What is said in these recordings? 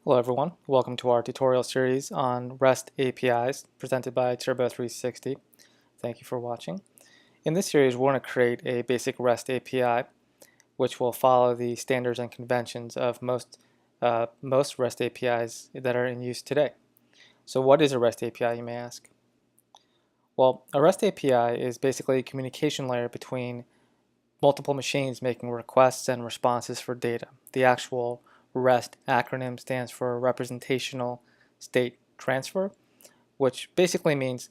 Hello everyone, welcome to our tutorial series on REST APIs presented by Turbo 360. Thank you for watching. In this series we're going to create a basic REST API which will follow the standards and conventions of most REST APIs that are in use today. So what is a REST API, you may ask? Well, a REST API is basically a communication layer between multiple machines making requests and responses for data. The actual REST acronym stands for Representational State Transfer, which basically means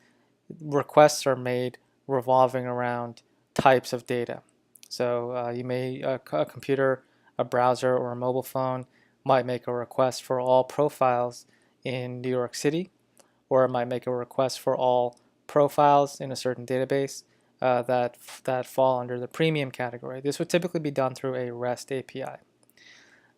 requests are made revolving around types of data. So a computer, a browser, or a mobile phone might make a request for all profiles in New York City, or it might make a request for all profiles in a certain database that fall under the premium category. This would typically be done through a REST API.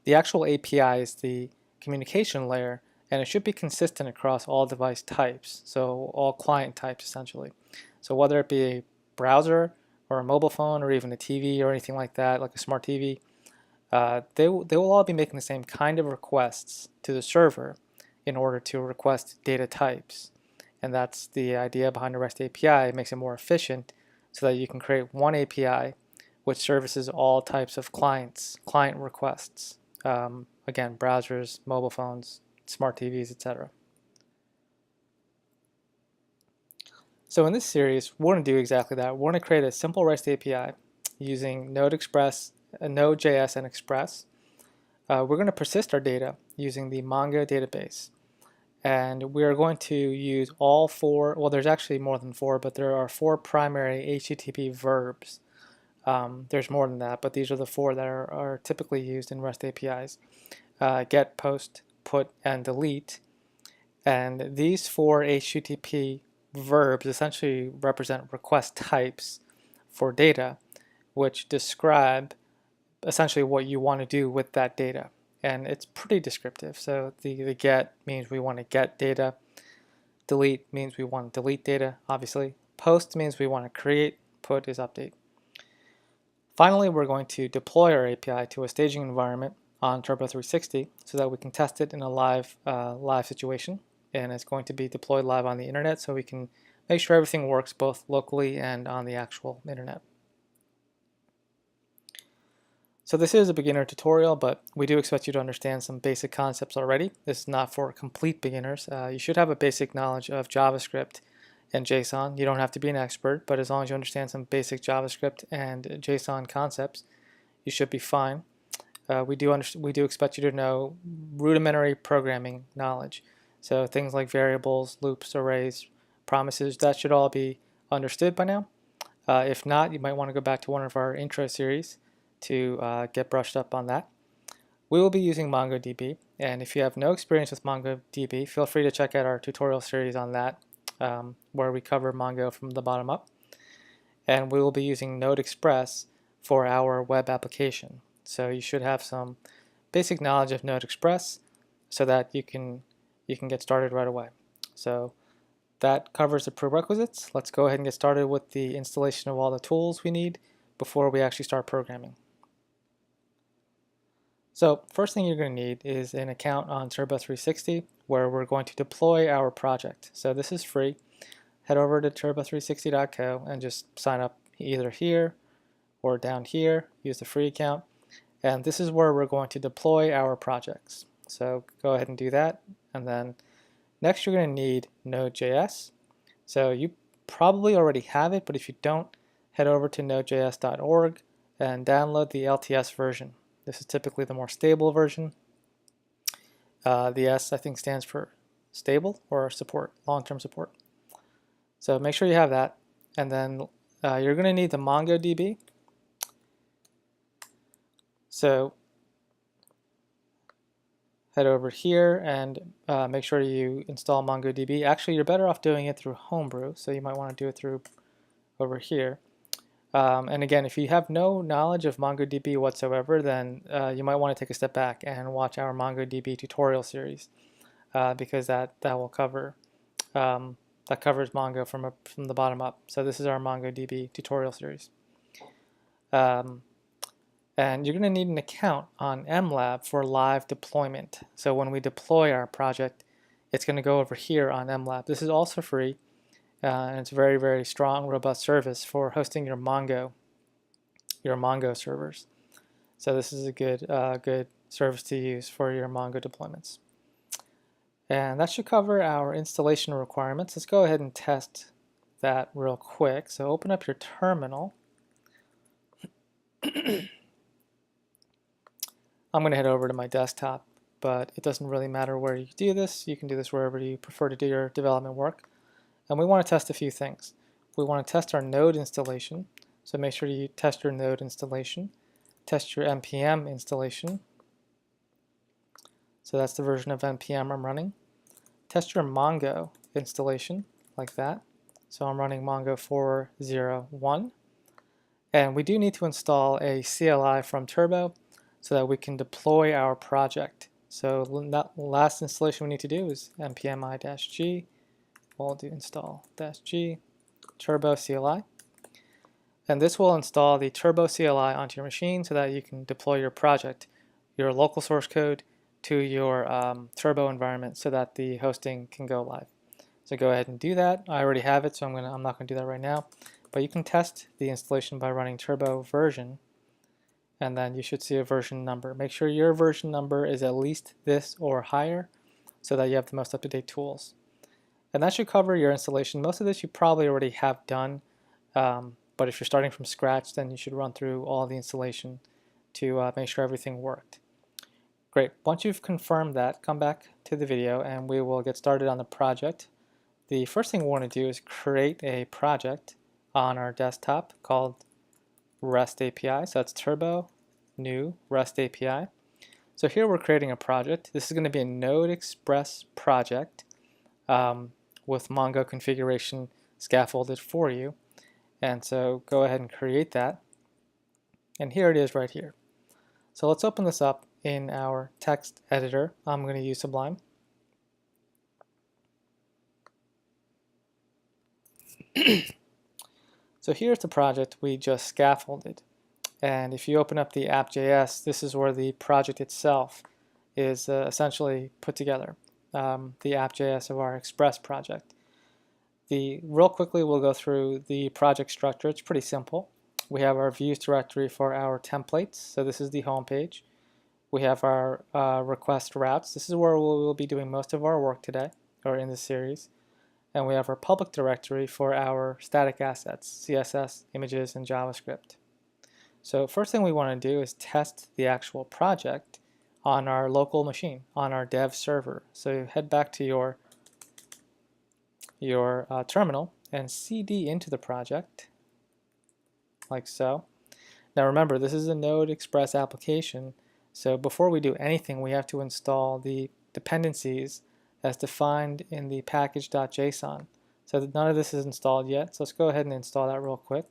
The actual API is the communication layer, and it should be consistent across all device types, so all client types essentially. So whether it be a browser or a mobile phone or even a TV or anything like that, like a smart TV, they will all be making the same kind of requests to the server in order to request data types. And that's the idea behind the REST API. It makes it more efficient so that you can create one API which services all types of client requests. Again, browsers, mobile phones, smart TVs, etc. So in this series, we're going to do exactly that. We're going to create a simple REST API using Nodejs and Express. We're going to persist our data using the Mongo database. And we are going to use all four, well there's actually more than four, but there are four primary HTTP verbs. There's more than that, but these are the four that are typically used in REST APIs. Get, post, put, and delete. And these four HTTP verbs essentially represent request types for data, which describe essentially what you want to do with that data. And it's pretty descriptive. So the get means we want to get data. Delete means we want to delete data, obviously. Post means we want to create. Put is update. Finally, we're going to deploy our API to a staging environment on Turbo 360 so that we can test it in a live situation. And it's going to be deployed live on the internet so we can make sure everything works both locally and on the actual internet. So this is a beginner tutorial, but we do expect you to understand some basic concepts already. This is not for complete beginners. You should have a basic knowledge of JavaScript and JSON. You don't have to be an expert, but as long as you understand some basic JavaScript and JSON concepts, you should be fine. We do expect you to know rudimentary programming knowledge. So things like variables, loops, arrays, promises, that should all be understood by now. If not, you might want to go back to one of our intro series to get brushed up on that. We will be using MongoDB, and if you have no experience with MongoDB, feel free to check out our tutorial series on that, where we cover Mongo from the bottom up. And we will be using Node-Express for our web application. So you should have some basic knowledge of Node-Express so that you can get started right away. So that covers the prerequisites. Let's go ahead and get started with the installation of all the tools we need before we actually start programming. So first thing you're going to need is an account on Turbo 360 where we're going to deploy our project. So this is free. Head over to turbo360.co and just sign up either here or down here. Use the free account. And this is where we're going to deploy our projects. So go ahead and do that. And then next you're going to need Nodejs. So you probably already have it, but if you don't, head over to nodejs.org and download the LTS version. This is typically the more stable version. The S, I think, stands for stable or support, long-term support. So make sure you have that. And then you're going to need the MongoDB. So head over here and make sure you install MongoDB. Actually, you're better off doing it through Homebrew, so you might want to do it through over here. And again, if you have no knowledge of MongoDB whatsoever, then you might want to take a step back and watch our MongoDB tutorial series because that will cover that covers Mongo from the bottom up. So this is our MongoDB tutorial series. And you're going to need an account on MLab for live deployment. So when we deploy our project, it's going to go over here on MLab. This is also free, and it's a very, very strong, robust service for hosting your Mongo servers. So this is a good service to use for your Mongo deployments. And that should cover our installation requirements. Let's go ahead and test that real quick. So open up your terminal. I'm going to head over to my desktop, but it doesn't really matter where you do this. You can do this wherever you prefer to do your development work. And we want to test a few things. We want to test our node installation. So make sure you test your node installation. Test your npm installation. So that's the version of npm I'm running. Test your Mongo installation, like that. So I'm running Mongo 4.0.1. And we do need to install a CLI from Turbo so that we can deploy our project. So the last installation we need to do is npm i-g. We'll do install-g Turbo CLI. And this will install the Turbo CLI onto your machine so that you can deploy your project, your local source code, to your Turbo environment so that the hosting can go live. So go ahead and do that. I already have it, so I'm not going to do that right now. But you can test the installation by running turbo version, and then you should see a version number. Make sure your version number is at least this or higher so that you have the most up-to-date tools. And that should cover your installation. Most of this you probably already have done, but if you're starting from scratch, then you should run through all the installation to make sure everything worked. Great. Once you've confirmed that, come back to the video and we will get started on the project. The first thing we want to do is create a project on our desktop called REST API. So that's Turbo New REST API. So here we're creating a project. This is going to be a Node Express project with Mongo configuration scaffolded for you. And so go ahead and create that. And here it is right here. So let's open this up in our text editor. I'm going to use Sublime. So here's the project we just scaffolded. And if you open up the app.js, this is where the project itself is essentially put together, the app.js of our Express project. Real quickly, we'll go through the project structure. It's pretty simple. We have our views directory for our templates. So this is the home page. We have our request routes. This is where we'll be doing most of our work today, or in this series. And we have our public directory for our static assets, CSS, images, and JavaScript. So first thing we want to do is test the actual project on our local machine, on our dev server. So head back to your terminal and cd into the project, like so. Now remember, this is a Node Express application, so before we do anything, we have to install the dependencies as defined in the package.json. So none of this is installed yet, so let's go ahead and install that real quick.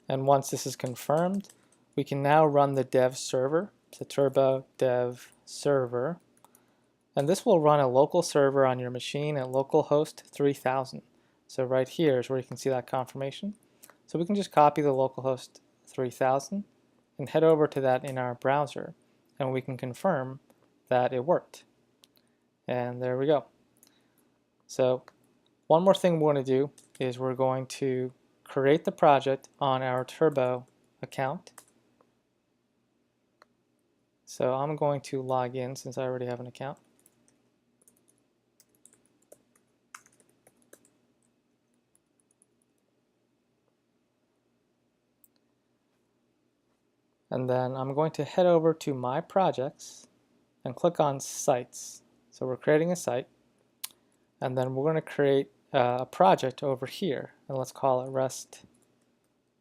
And once this is confirmed, we can now run the dev server, so turbo dev server. And this will run a local server on your machine at localhost 3000. So right here is where you can see that confirmation. So we can just copy the localhost 3000 and head over to that in our browser, and we can confirm that it worked. And there we go. So one more thing we want to do is we're going to create the project on our Turbo account. So I'm going to log in since I already have an account. And then I'm going to head over to My Projects and click on Sites. So we're creating a site, and then we're going to create a project over here, and let's call it REST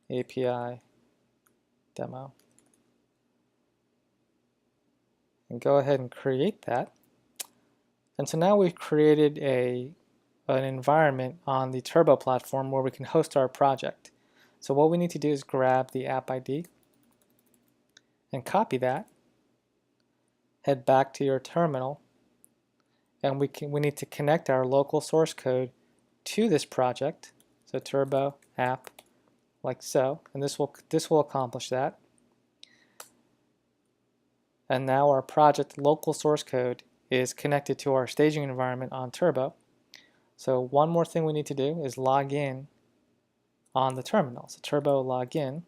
API Demo. And go ahead and create that. And so now we've created a an environment on the Turbo platform where we can host our project. So what we need to do is grab the app ID and copy that, head back to your terminal, and we need to connect our local source code to this project. So Turbo app, like so, and this will accomplish that. And now our project local source code is connected to our staging environment on Turbo. So one more thing we need to do is log in on the terminal. So Turbo login,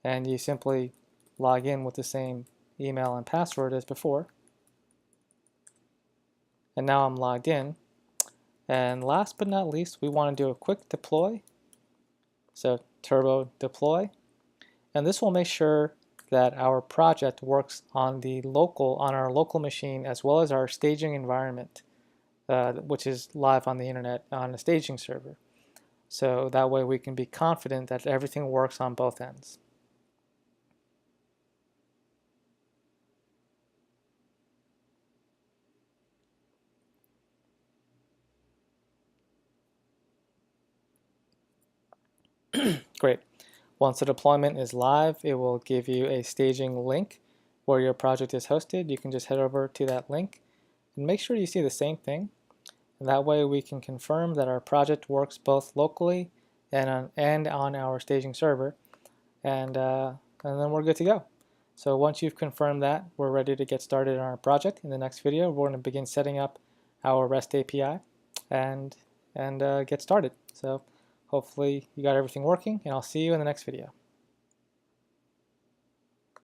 and you simply log in with the same email and password as before. And now I'm logged in. And last but not least, we want to do a quick deploy. So Turbo deploy, and this will make sure that our project works on our local machine as well as our staging environment, which is live on the internet on a staging server. So that way we can be confident that everything works on both ends. Great. Once the deployment is live, it will give you a staging link where your project is hosted. You can just head over to that link and make sure you see the same thing. And that way we can confirm that our project works both locally and on our staging server. And then we're good to go. So once you've confirmed that, we're ready to get started on our project. In the next video, we're going to begin setting up our REST API and get started. So hopefully you got everything working, and I'll see you in the next video.